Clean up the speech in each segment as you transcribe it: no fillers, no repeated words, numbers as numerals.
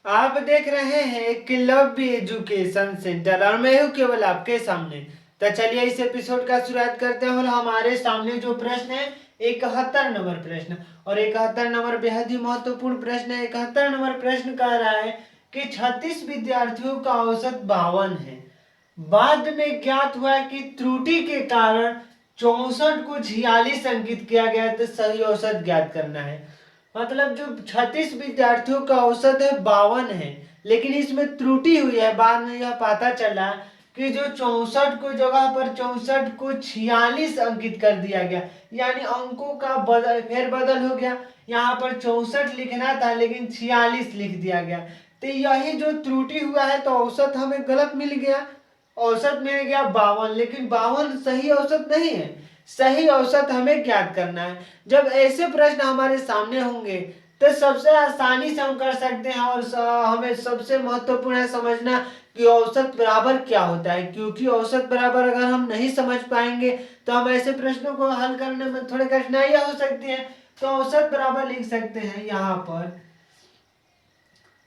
आप देख रहे हैं एकलव्य एजुकेशन सेंटर और मैं हूँ केवल आपके सामने। तो चलिए इस एपिसोड का शुरुआत करते हैं और हमारे सामने जो प्रश्न है 71 नंबर प्रश्न। और 71 नंबर बेहद ही महत्वपूर्ण प्रश्न है। 71 नंबर प्रश्न कह रहा है कि 36 विद्यार्थियों का औसत 52 है। बाद में ज्ञात हुआ कि त्रुटि के कारण 64 को 46 अंकित किया गया, तो सही औसत ज्ञात करना है। मतलब जो 36 विद्यार्थियों का औसत है 52 है, लेकिन इसमें त्रुटि हुई है। बाद में यह पता चला कि जो 64 को जगह पर 64 को 46 अंकित कर दिया गया, यानी अंकों का फेरबदल हो गया। यहाँ पर 64 लिखना था लेकिन 46 लिख दिया गया। तो यही जो त्रुटि हुआ है, तो औसत हमें गलत मिल गया। औसत मिल गया 52, लेकिन 52 सही औसत नहीं है। सही औसत हमें ज्ञात करना है। जब ऐसे प्रश्न हमारे सामने होंगे तो सबसे आसानी से हम कर सकते हैं। और हमें सबसे महत्वपूर्ण है समझना कि औसत बराबर क्या होता है, क्योंकि औसत बराबर अगर हम नहीं समझ पाएंगे तो हम ऐसे प्रश्नों को हल करने में थोड़ी कठिनाइयां हो सकती हैं। तो औसत बराबर लिख सकते हैं यहाँ पर।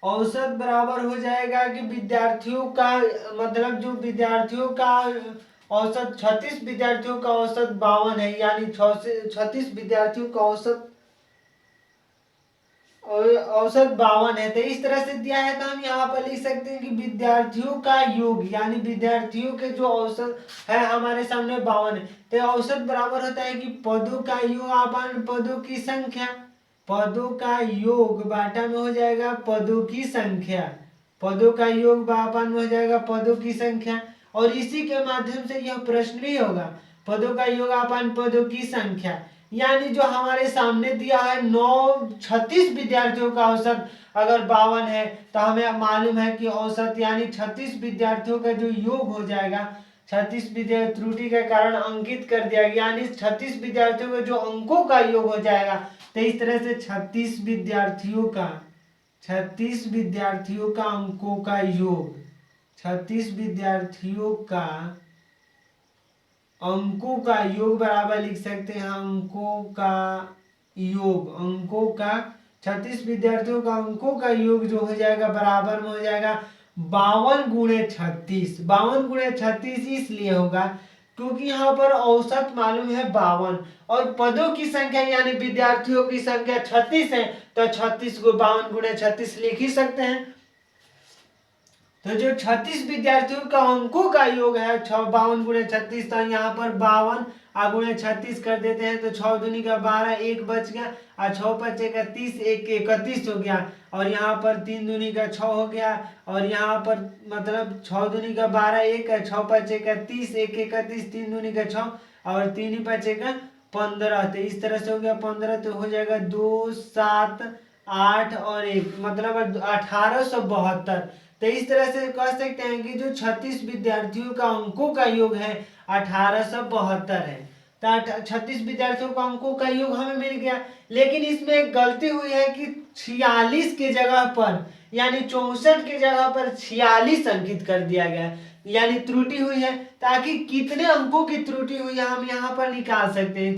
औसत बराबर हो जाएगा कि विद्यार्थियों का, मतलब जो विद्यार्थियों का औसत 36 विद्यार्थियों का औसत 52 है, यानी 36 विद्यार्थियों का औसत औसत 52 है। तो इस तरह से दिया है तो हम यहाँ पर लिख सकते हैं कि विद्यार्थियों का योग, यानी विद्यार्थियों के जो औसत है हमारे सामने 52 है। तो औसत बराबर होता है कि पदों का योग अपन पदों की संख्या। पदों का योग बाटा में हो जाएगा पदों की संख्या। पदों का योग बापन में हो जाएगा पदों की संख्या। और इसी के माध्यम से यह प्रश्न भी होगा। पदों का योग अपन पदों की संख्या, यानी जो हमारे सामने दिया है 36 विद्यार्थियों का औसत अगर 52 है, तो हमें मालूम है कि औसत यानी 36 विद्यार्थियों का जो योग हो जाएगा, 36 विद्यार्थी त्रुटि के कारण अंकित कर दिया गया, यानी 36 विद्यार्थियों का जो अंकों का योग हो जाएगा। तो इस तरह से 36 विद्यार्थियों का अंकों का योग, 36 विद्यार्थियों का अंकों का योग बराबर लिख सकते हैं अंकों का योग। अंकों का 36 विद्यार्थियों का अंकों का योग जो हो जाएगा बराबर में हो जाएगा 52 × 36। 52 × 36 इसलिए होगा क्योंकि यहाँ पर औसत मालूम है 52 और पदों की संख्या यानी विद्यार्थियों की संख्या 36 है, तो 36 को 52 × 36 लिख ही सकते हैं। तो जो 36 विद्यार्थियों का अंकों का योग है 52 × 36, तो यहाँ पर 52 गुणे 36 कर देते हैं तो 6 दूनी का 12, 1 बच गया और 6 बचे का 30, 1 31 हो गया। और यहाँ पर 3 दूनी का 6 हो गया और यहाँ पर मतलब 6 दूनी का 12, 1 है, 6 बचे का 30, 1 31, 3 दूनी का 6 और 3 ही बचेगा 15। तो इस तरह से हो गया 15, तो हो जाएगा 2 7 8 और 1 मतलब 1872। तो इस तरह से कह सकते हैं कि जो 36 विद्यार्थियों का अंकों का योग है 1872 है। तो 36 विद्यार्थियों का अंकों का योग हमें मिल गया, लेकिन इसमें एक गलती हुई है कि 46 के जगह पर यानी 64 की जगह पर 46 अंकित कर दिया गया, यानी त्रुटि हुई है। ताकि कितने अंकों की त्रुटि हुई है हम यहाँ पर निकाल सकते हैं।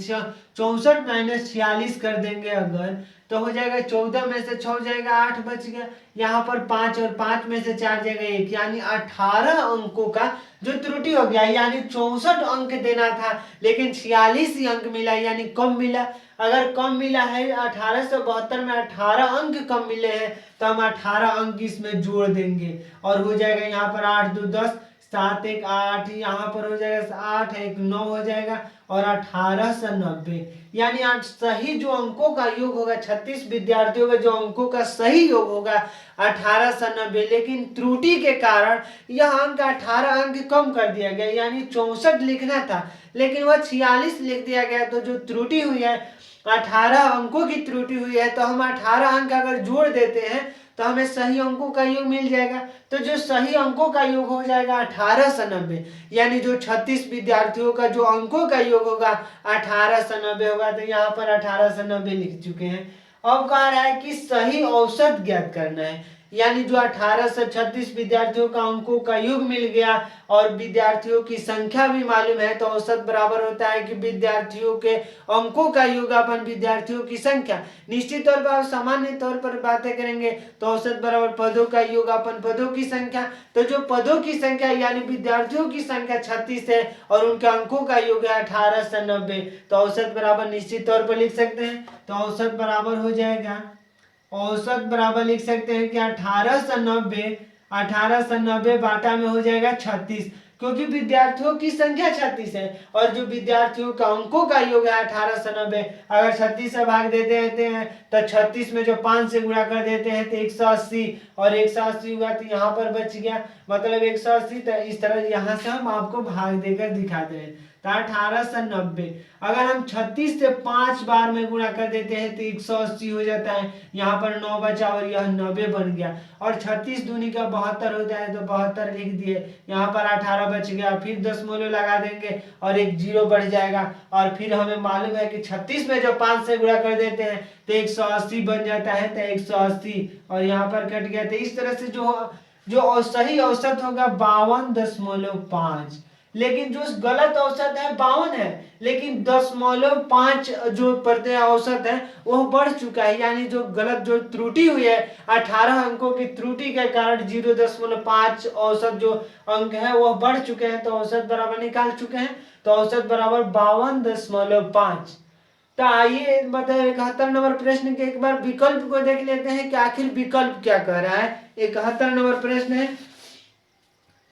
64 - 46 कर देंगे अगर, तो हो जाएगा 14 में से 6 जाएगा 8 बच गया। यहाँ पर 5 और 5 में से 4 जाएगा 1, यानी 18 अंकों का जो त्रुटि हो गया। यानी 64 अंक देना था लेकिन 46 ही अंक मिला, यानी कम मिला। अगर कम मिला है 1872 में 18 अंक कम मिले हैं, तो हम 18 अंक इसमें जोड़ देंगे और हो जाएगा यहाँ पर 8 2 10, 7 1 8, यहाँ पर हो जाएगा 8 1 9 हो जाएगा और 1890, यानी आज सही जो अंकों का योग होगा 36 विद्यार्थियों का जो अंकों का सही योग होगा 1890। लेकिन त्रुटि के कारण यह अंक 18 अंक कम कर दिया गया, यानी 64 लिखना था लेकिन वह 46 लिख दिया गया। तो जो त्रुटि हुई है 18 अंकों की त्रुटि हुई है, तो हम 18 अंक अगर जोड़ देते हैं तो हमें सही अंकों का योग मिल जाएगा। तो जो सही अंकों का योग हो जाएगा 1890, यानी जो 36 विद्यार्थियों का जो अंकों का योग होगा 1890 होगा। तो यहाँ पर 1890 लिख चुके हैं। अब कह रहा है कि सही औसत ज्ञात करना है, यानी जो 1836 विद्यार्थियों का अंकों का योग मिल गया और विद्यार्थियों की संख्या भी मालूम है, तो औसत बराबर होता है कि विद्यार्थियों के अंकों का योग अपन विद्यार्थियों की संख्या। निश्चित तौर पर सामान्य तौर पर बातें करेंगे तो औसत बराबर पदों का योग अपन पदों की संख्या। तो जो पदों की संख्या यानी विद्यार्थियों की संख्या 36 है और उनके अंकों का योग है 1890, तो औसत बराबर निश्चित तौर पर लिख सकते हैं। तो औसत बराबर हो जाएगा, औसत बराबर लिख सकते हैं कि 1890 बाटा में हो जाएगा 36, क्योंकि विद्यार्थियों की संख्या 36 है और जो विद्यार्थियों का अंकों का योग है 1890। अगर 36 से भाग देते हैं तो 36 में जो 5 से गुणा कर देते हैं तो 180, और 180 हुआ तो यहाँ पर बच गया मतलब 180। तो इस तरह यहाँ से हम आपको भाग देकर दिखाते हैं। तो 1890 अगर हम 36 से 5 बार में गुणा कर देते हैं तो 180 हो जाता है, यहाँ पर 9 बचा और यह 90 बन गया। और 36 दूनी का 72 होता है, तो 72 लिख दिए, यहाँ पर 18 बच गया, फिर दशमलव लगा देंगे और एक जीरो बढ़ जाएगा। और फिर हमें मालूम है कि 36 में जो 5 से गुणा कर देते हैं तो 180 बन जाता है, तो 180 और यहाँ पर कट गया। तो इस तरह से जो सही औसत होगा 52.5, लेकिन जो गलत औसत है 52 है, लेकिन 0.5 जो प्रत्यय औसत है वह बढ़ चुका है, यानी जो गलत जो त्रुटि हुई है 18 अंकों की त्रुटि के कारण 0.5 औसत जो अंक है वह बढ़ चुके हैं, तो औसत बराबर निकाल चुके हैं। तो औसत बराबर 52.5। तो आइए मतलब 71 नंबर प्रश्न के एक बार विकल्प को देख लेते हैं कि आखिर विकल्प क्या कह रहा है। 71 नंबर प्रश्न है,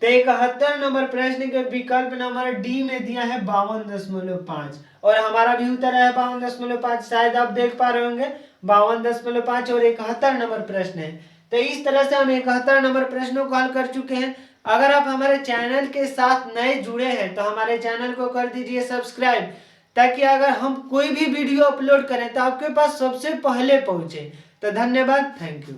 तो 71 नंबर प्रश्न के विकल्प नंबर डी में दिया है 52.5 और हमारा भी उत्तर है 52.5। शायद आप देख पा रहे होंगे 52.5 और 71 नंबर प्रश्न है। तो इस तरह से हम 71 नंबर प्रश्नों को हल कर चुके हैं। अगर आप हमारे चैनल के साथ नए जुड़े हैं तो हमारे चैनल को कर दीजिए सब्सक्राइब, ताकि अगर हम कोई भी वीडियो अपलोड करें तो आपके पास सबसे पहले पहुंचे। तो धन्यवाद, थैंक यू।